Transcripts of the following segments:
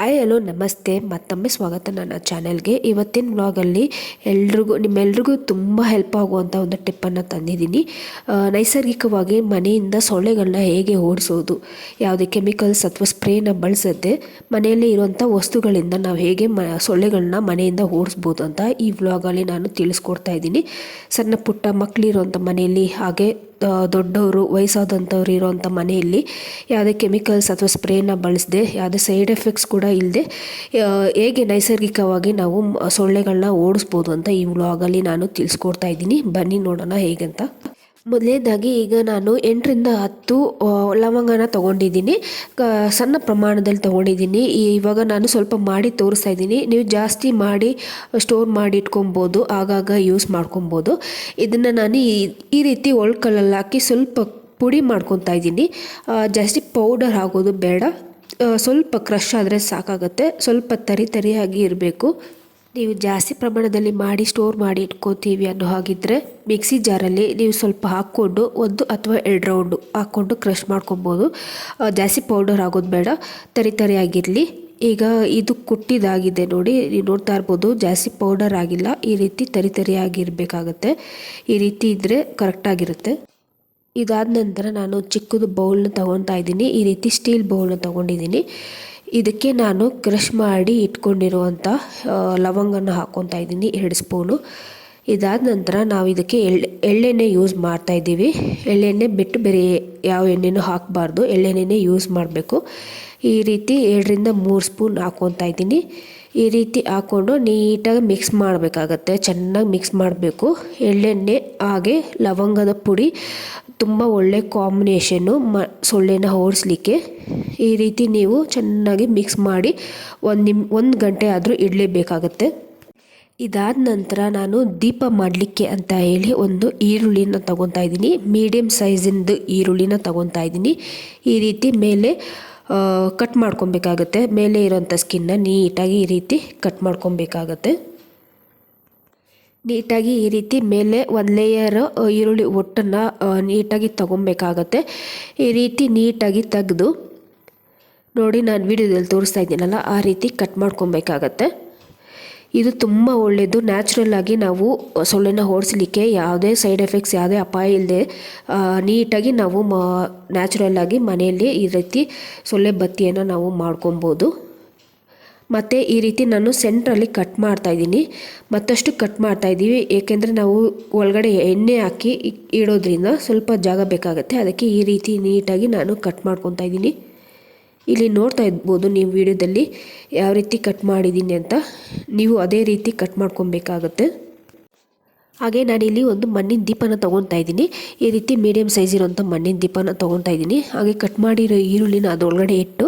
Hi hello ನಮಸ್ತೆ, ಮತ್ತೊಮ್ಮೆ ಸ್ವಾಗತ ನನ್ನ ಚಾನೆಲ್ಗೆ. ಇವತ್ತಿನ ವ್ಲಾಗಲ್ಲಿ ನಿಮ್ಮೆಲ್ರಿಗೂ ತುಂಬ ಹೆಲ್ಪ್ ಆಗುವಂಥ ಒಂದು ಟಿಪ್ಪನ್ನು ತಂದಿದ್ದೀನಿ. ನೈಸರ್ಗಿಕವಾಗಿ ಮನೆಯಿಂದ ಸೊಳ್ಳೆಗಳನ್ನ ಹೇಗೆ ಓಡಿಸೋದು, ಯಾವುದೇ ಕೆಮಿಕಲ್ಸ್ ಅಥವಾ ಸ್ಪ್ರೇನ ಬಳಸದೆ ಮನೆಯಲ್ಲೇ ಇರುವಂಥ ವಸ್ತುಗಳಿಂದ ನಾವು ಹೇಗೆ ಸೊಳ್ಳೆಗಳನ್ನ ಮನೆಯಿಂದ ಓಡಿಸ್ಬೋದು ಅಂತ ಈ ವ್ಲಾಗಲ್ಲಿ ನಾನು ತಿಳಿಸ್ಕೊಡ್ತಾ ಇದ್ದೀನಿ. ಸಣ್ಣ ಪುಟ್ಟ ಮಕ್ಕಳಿರುವಂಥ ಮನೆಯಲ್ಲಿ, ಹಾಗೆ ದೊಡ್ಡವರು ವಯಸ್ಸಾದಂಥವ್ರು ಇರೋವಂಥ ಮನೆಯಲ್ಲಿ ಯಾವುದೇ ಕೆಮಿಕಲ್ಸ್ ಅಥವಾ ಸ್ಪ್ರೇನ ಬಳಸದೆ, ಯಾವುದೇ ಸೈಡ್ ಎಫೆಕ್ಟ್ಸ್ ಕೂಡ ಇಲ್ಲದೆ ಹೇಗೆ ನೈಸರ್ಗಿಕವಾಗಿ ನಾವು ಸೊಳ್ಳೆಗಳನ್ನ ಓಡಿಸ್ಬೋದು ಅಂತ ಈ ವ್ಲಾಗಲ್ಲಿ ನಾನು ತಿಳಿಸ್ಕೊಡ್ತಾ ಇದ್ದೀನಿ. ಬನ್ನಿ ನೋಡೋಣ ಹೇಗಂತ. ಮೊದಲನೇದಾಗಿ ಈಗ ನಾನು 8ರಿಂದ 10 ಲವಂಗನ ತೊಗೊಂಡಿದ್ದೀನಿ. ಸಣ್ಣ ಪ್ರಮಾಣದಲ್ಲಿ ತೊಗೊಂಡಿದ್ದೀನಿ. ಇವಾಗ ನಾನು ಸ್ವಲ್ಪ ಮಾಡಿ ತೋರಿಸ್ತಾ ಇದ್ದೀನಿ. ನೀವು ಜಾಸ್ತಿ ಮಾಡಿ ಸ್ಟೋರ್ ಮಾಡಿ ಇಟ್ಕೊಬೋದು, ಆಗಾಗ ಯೂಸ್ ಮಾಡ್ಕೊಬೋದು. ಇದನ್ನು ನಾನು ಈ ರೀತಿ ಒಳ್ಕಲ್ಲಲ್ಲಿ ಹಾಕಿ ಸ್ವಲ್ಪ ಪುಡಿ ಮಾಡ್ಕೊತಾ ಇದ್ದೀನಿ. ಜಾಸ್ತಿ ಪೌಡರ್ ಆಗೋದು ಬೇಡ, ಸ್ವಲ್ಪ ಕ್ರಷ್ ಆದರೆ ಸಾಕಾಗುತ್ತೆ. ಸ್ವಲ್ಪ ತರಿಯಾಗಿ ಇರಬೇಕು. ನೀವು ಜಾಸ್ತಿ ಪ್ರಮಾಣದಲ್ಲಿ ಮಾಡಿ ಸ್ಟೋರ್ ಮಾಡಿ ಇಟ್ಕೋತೀವಿ ಅನ್ನೋ ಹಾಗಿದ್ದರೆ ಮಿಕ್ಸಿ ಜಾರಲ್ಲಿ ನೀವು ಸ್ವಲ್ಪ ಹಾಕ್ಕೊಂಡು 1 ಅಥವಾ 2 ರೌಂಡು ಹಾಕ್ಕೊಂಡು ಕ್ರಷ್ ಮಾಡ್ಕೊಬೋದು. ಜಾಸ್ತಿ ಪೌಡರ್ ಆಗೋದು ಬೇಡ, ತರಿಯಾಗಿರಲಿ. ಈಗ ಇದು ಕುಟ್ಟಿದಾಗಿದೆ ನೋಡಿ, ನೀವು ನೋಡ್ತಾ ಇರ್ಬೋದು, ಜಾಸ್ತಿ ಪೌಡರ್ ಆಗಿಲ್ಲ. ಈ ರೀತಿ ತರಿಯಾಗಿರಬೇಕಾಗತ್ತೆ. ಈ ರೀತಿ ಇದ್ದರೆ ಕರೆಕ್ಟಾಗಿರುತ್ತೆ. ಇದಾದ ನಂತರ ನಾನು ಚಿಕ್ಕದು ಬೌಲ್ನ ತೊಗೊತಾ ಇದ್ದೀನಿ. ಈ ರೀತಿ ಸ್ಟೀಲ್ ಬೌಲ್ನ ತೊಗೊಂಡಿದ್ದೀನಿ. ಇದಕ್ಕೆ ನಾನು ಕ್ರಷ್ ಮಾಡಿ ಇಟ್ಕೊಂಡಿರುವಂಥ ಲವಂಗನ ಹಾಕ್ಕೊತಾ ಇದ್ದೀನಿ, 2 ಸ್ಪೂನು. ಇದಾದ ನಂತರ ನಾವು ಇದಕ್ಕೆ ಎಳ್ಳೆಣ್ಣೆ ಯೂಸ್ ಮಾಡ್ತಾಯಿದ್ದೀವಿ. ಎಳ್ಳೆಣ್ಣೆ ಬಿಟ್ಟು ಬೇರೆ ಯಾವ ಎಣ್ಣೆನೂ ಹಾಕಬಾರ್ದು, ಎಳ್ಳೆಣ್ಣೆನೇ ಯೂಸ್ ಮಾಡಬೇಕು. ಈ ರೀತಿ 2ರಿಂದ 3 ಸ್ಪೂನ್ ಹಾಕ್ಕೊತಾ ಇದ್ದೀನಿ. ಈ ರೀತಿ ಹಾಕ್ಕೊಂಡು ನೀಟಾಗಿ ಮಿಕ್ಸ್ ಮಾಡಬೇಕಾಗತ್ತೆ, ಚೆನ್ನಾಗಿ ಮಿಕ್ಸ್ ಮಾಡಬೇಕು. ಎಳ್ಳೆಣ್ಣೆ ಹಾಗೆ ಲವಂಗದ ಪುಡಿ ತುಂಬ ಒಳ್ಳೆ ಕಾಂಬಿನೇಷನ್ನು ಸೊಳ್ಳೆನ ಓಡಿಸ್ಲಿಕ್ಕೆ. ಈ ರೀತಿ ನೀವು ಚೆನ್ನಾಗಿ ಮಿಕ್ಸ್ ಮಾಡಿ 1 ಗಂಟೆ ಆದರೂ ಇಡಲೇಬೇಕಾಗತ್ತೆ. ಇದಾದ ನಂತರ ನಾನು ದೀಪ ಮಾಡಲಿಕ್ಕೆ ಅಂತ ಹೇಳಿ ಒಂದು ಈರುಳ್ಳಿನ ತೊಗೊತಾ ಇದ್ದೀನಿ. ಮೀಡಿಯಮ್ ಸೈಜಿಂದು ಈರುಳ್ಳಿನ ತೊಗೊತಾ ಇದ್ದೀನಿ. ಈ ರೀತಿ ಮೇಲೆ ಕಟ್ ಮಾಡ್ಕೊಬೇಕಾಗತ್ತೆ. ಮೇಲೆ ಇರೋಂಥ ಸ್ಕಿನ್ನ ನೀಟಾಗಿ ಈ ರೀತಿ ಕಟ್ ಮಾಡ್ಕೊಬೇಕಾಗತ್ತೆ. ನೀಟಾಗಿ ಈ ರೀತಿ ಮೇಲೆ 1 ಲೇಯರ್ ಈರುಳ್ಳಿ ಒಟ್ಟನ್ನು ನೀಟಾಗಿ ತೊಗೊಬೇಕಾಗತ್ತೆ. ಈ ರೀತಿ ನೀಟಾಗಿ ತೆಗೆದು ನೋಡಿ, ನಾನು ವಿಡಿಯೋದಲ್ಲಿ ತೋರಿಸ್ತಾ ಇದ್ದೀನಲ್ಲ, ಆ ರೀತಿ ಕಟ್ ಮಾಡ್ಕೊಬೇಕಾಗತ್ತೆ. ಇದು ತುಂಬ ಒಳ್ಳೆಯದು. ನ್ಯಾಚುರಲ್ ಆಗಿ ನಾವು ಸೊಳ್ಳೆನ ಓಡಿಸ್ಲಿಕ್ಕೆ ಯಾವುದೇ ಸೈಡ್ ಎಫೆಕ್ಟ್ಸ್, ಯಾವುದೇ ಅಪಾಯ ಇಲ್ಲದೆ ನೀಟಾಗಿ ನಾವು ನ್ಯಾಚುರಲ್ ಆಗಿ ಮನೆಯಲ್ಲಿ ಈ ರೀತಿ ಸೊಳ್ಳೆ ಬತ್ತಿಯನ್ನು ನಾವು ಮಾಡ್ಕೊಬೋದು. ಮತ್ತು ಈ ರೀತಿ ನಾನು ಸೆಂಟ್ರಲ್ಲಿ ಕಟ್ ಮಾಡ್ತಾಯಿದ್ದೀನಿ. ಮತ್ತಷ್ಟು ಕಟ್ ಮಾಡ್ತಾಯಿದ್ದೀವಿ, ಏಕೆಂದರೆ ನಾವು ಒಳಗಡೆ ಎಣ್ಣೆ ಹಾಕಿ ಇಡೋದ್ರಿಂದ ಸ್ವಲ್ಪ ಜಾಗ ಬೇಕಾಗುತ್ತೆ. ಅದಕ್ಕೆ ಈ ರೀತಿ ನೀಟಾಗಿ ನಾನು ಕಟ್ ಮಾಡ್ಕೊತಾ ಇದ್ದೀನಿ. ಇಲ್ಲಿ ನೋಡ್ತಾ ಇರ್ಬೋದು ನೀವು ವಿಡಿಯೋದಲ್ಲಿ ಯಾವ ರೀತಿ ಕಟ್ ಮಾಡಿದ್ದೀನಿ ಅಂತ. ನೀವು ಅದೇ ರೀತಿ ಕಟ್ ಮಾಡ್ಕೊಬೇಕಾಗತ್ತೆ. ಹಾಗೆ ನಾನಿಲ್ಲಿ ಒಂದು ಮಣ್ಣಿನ ದೀಪನ ತೊಗೊತಾ ಇದ್ದೀನಿ. ಈ ರೀತಿ ಮೀಡಿಯಮ್ ಸೈಜ್ ಇರೋಂಥ ಮಣ್ಣಿನ ದೀಪನ ತೊಗೊತಾ ಇದ್ದೀನಿ. ಹಾಗೆ ಕಟ್ ಮಾಡಿರೋ ಈರುಳ್ಳಿನ ಅದರೊಳಗಡೆ ಇಟ್ಟು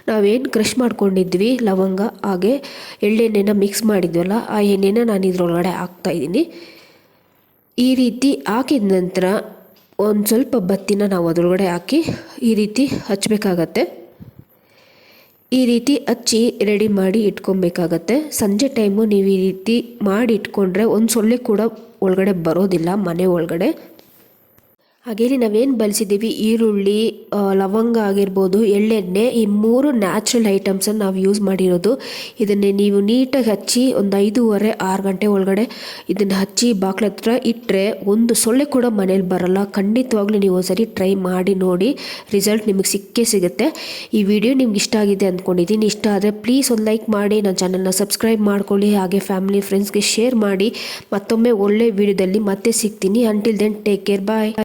ನಾವೇನು ಕ್ರಷ್ ಮಾಡ್ಕೊಂಡಿದ್ವಿ ಲವಂಗ ಹಾಗೆ ಎಳ್ಳೆಣ್ಣೆನ ಮಿಕ್ಸ್ ಮಾಡಿದ್ವಲ್ಲ, ಆ ಎಣ್ಣೆನ ನಾನು ಇದರೊಳಗಡೆ ಹಾಕ್ತಾಯಿದ್ದೀನಿ. ಈ ರೀತಿ ಹಾಕಿದ ನಂತರ ಒಂದು ಸ್ವಲ್ಪ ಬತ್ತಿನ ನಾವು ಅದರೊಳಗಡೆ ಹಾಕಿ ಈ ರೀತಿ ಹಚ್ಚಬೇಕಾಗತ್ತೆ. ಈ ರೀತಿ ಹಚ್ಚಿ ರೆಡಿ ಮಾಡಿ ಇಟ್ಕೊಬೇಕಾಗತ್ತೆ. ಸಂಜೆ ಟೈಮು ನೀವು ಈ ರೀತಿ ಮಾಡಿ ಇಟ್ಕೊಂಡ್ರೆ ಒಂದು ಸೊಳ್ಳೆ ಕೂಡ ಒಳಗಡೆ ಬರೋದಿಲ್ಲ ಮನೆ ಒಳಗಡೆ. ಹಾಗೇಲಿ ನಾವೇನು ಬಳಸಿದ್ದೀವಿ, ಈರುಳ್ಳಿ, ಲವಂಗ ಆಗಿರ್ಬೋದು, ಎಳ್ಳೆಣ್ಣೆ, ಈ 3 ನ್ಯಾಚುರಲ್ ಐಟಮ್ಸನ್ನು ನಾವು ಯೂಸ್ ಮಾಡಿರೋದು. ಇದನ್ನೇ ನೀವು ನೀಟಾಗಿ ಹಚ್ಚಿ ಒಂದು 5:30-6 ಗಂಟೆ ಒಳಗಡೆ ಇದನ್ನು ಹಚ್ಚಿ ಬಾಕ್ಲ ಹತ್ರ ಇಟ್ಟರೆ ಒಂದು ಸೊಳ್ಳೆ ಕೂಡ ಮನೇಲಿ ಬರೋಲ್ಲ. ಖಂಡಿತವಾಗ್ಲೂ ನೀವು ಒಂದ್ಸರಿ ಟ್ರೈ ಮಾಡಿ ನೋಡಿ, ರಿಸಲ್ಟ್ ನಿಮಗೆ ಸಿಕ್ಕೇ ಸಿಗುತ್ತೆ. ಈ ವಿಡಿಯೋ ನಿಮ್ಗೆ ಇಷ್ಟ ಆಗಿದೆ ಅಂದ್ಕೊಂಡಿದ್ದೀನಿ. ಇಷ್ಟ ಆದರೆ ಪ್ಲೀಸ್ ಒಂದು ಲೈಕ್ ಮಾಡಿ, ನನ್ನ ಚಾನಲ್ನ ಸಬ್ಸ್ಕ್ರೈಬ್ ಮಾಡ್ಕೊಳ್ಳಿ. ಹಾಗೆ ಫ್ಯಾಮಿಲಿ ಫ್ರೆಂಡ್ಸ್ಗೆ ಶೇರ್ ಮಾಡಿ. ಮತ್ತೊಮ್ಮೆ ಒಳ್ಳೆ ವಿಡಿಯೋದಲ್ಲಿ ಮತ್ತೆ ಸಿಗ್ತೀನಿ. ಅಂಟಿಲ್ ದೆನ್ ಟೇಕ್ ಕೇರ್, ಬಾಯ್.